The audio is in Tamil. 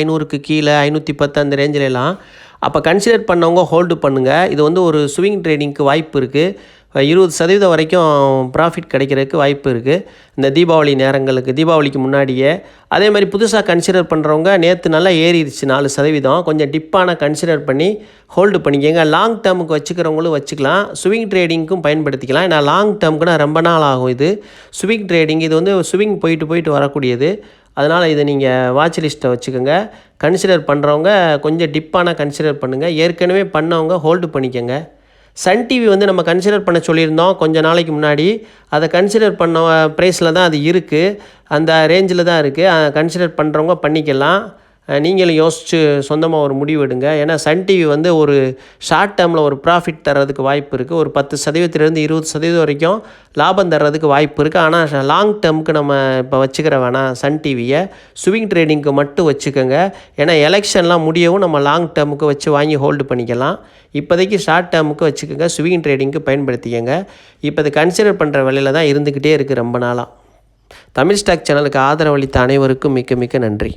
500க்கு கீழே 510 அந்த ரேஞ்சிலலாம் அப்போ கன்சிடர் பண்ணவங்க ஹோல்டு பண்ணுங்கள். இது வந்து ஒரு ஸ்விங் ட்ரேடிங்க்கு வாய்ப்பு இருக்குது. 20% வரைக்கும் ப்ராஃபிட் கிடைக்கிறதுக்கு வாய்ப்பு இருக்குது இந்த தீபாவளி நேரங்களுக்கு, தீபாவளிக்கு முன்னாடியே. அதே மாதிரி புதுசாக கன்சிடர் பண்ணுறவங்க நேற்று நல்லா ஏறிடுச்சு 4%, கொஞ்சம் டிப்பான கன்சிடர் பண்ணி ஹோல்டு பண்ணிக்கோங்க. லாங் டேர்முக்கு வச்சுக்கிறவங்களும் வச்சுக்கலாம், ஸ்விங் ட்ரேடிங்க்கும் பயன்படுத்திக்கலாம். ஏன்னா லாங் டேர்முக்குனா ரொம்ப நாள் ஆகும். இது ஸ்விங் ட்ரேடிங், இது வந்து ஸ்விங் போயிட்டு வரக்கூடியது. அதனால் இதை நீங்கள் வாட்ச் லிஸ்ட்டில் வச்சுக்கோங்க. கன்சிடர் பண்ணுறவங்க கொஞ்சம் டிப்பான கன்சிடர் பண்ணுங்கள். ஏற்கனவே பண்ணவங்க ஹோல்டு பண்ணிக்கோங்க. சன் டிவி வந்து நம்ம கன்சிடர் பண்ண சொல்லியிருந்தோம் கொஞ்சம் நாளைக்கு முன்னாடி. அதை கன்சிடர் பண்ண ப்ரைஸில் தான் அது இருக்குது, அந்த ரேஞ்சில் தான் இருக்குது. கன்சிடர் பண்ணுறவங்க பண்ணிக்கலாம். நீங்களும் யோசித்து சொந்தமாக ஒரு முடிவு எடுங்க. ஏன்னா சன் டிவி வந்து ஒரு ஷார்ட் டேர்மில் ஒரு ப்ராஃபிட் தர்றதுக்கு வாய்ப்பு இருக்குது. ஒரு 10%லேருந்து 20% வரைக்கும் லாபம் தர்றதுக்கு வாய்ப்பு இருக்குது. ஆனால் லாங் டேர்முக்கு நம்ம இப்போ வச்சுக்கிற வேணாம் சன் டிவியை, ஸ்விங் ட்ரேடிங்க்கு மட்டும் வச்சுக்கோங்க. ஏன்னா எலெக்ஷன்லாம் முடியவும் நம்ம லாங் டேர்முக்கு வச்சு வாங்கி ஹோல்டு பண்ணிக்கலாம். இப்போதைக்கு ஷார்ட் டேர்முக்கு வச்சுக்கோங்க, ஸ்விங் ட்ரேடிங்க்கு பயன்படுத்திக்கோங்க. இப்போ இது கன்சிடர் பண்ணுற வேலையில் தான் இருந்துக்கிட்டே இருக்குது ரொம்ப நாளாக. தமிழ் ஸ்டாக் சேனலுக்கு ஆதரவளித்த அனைவருக்கும் மிக்க மிக்க நன்றி.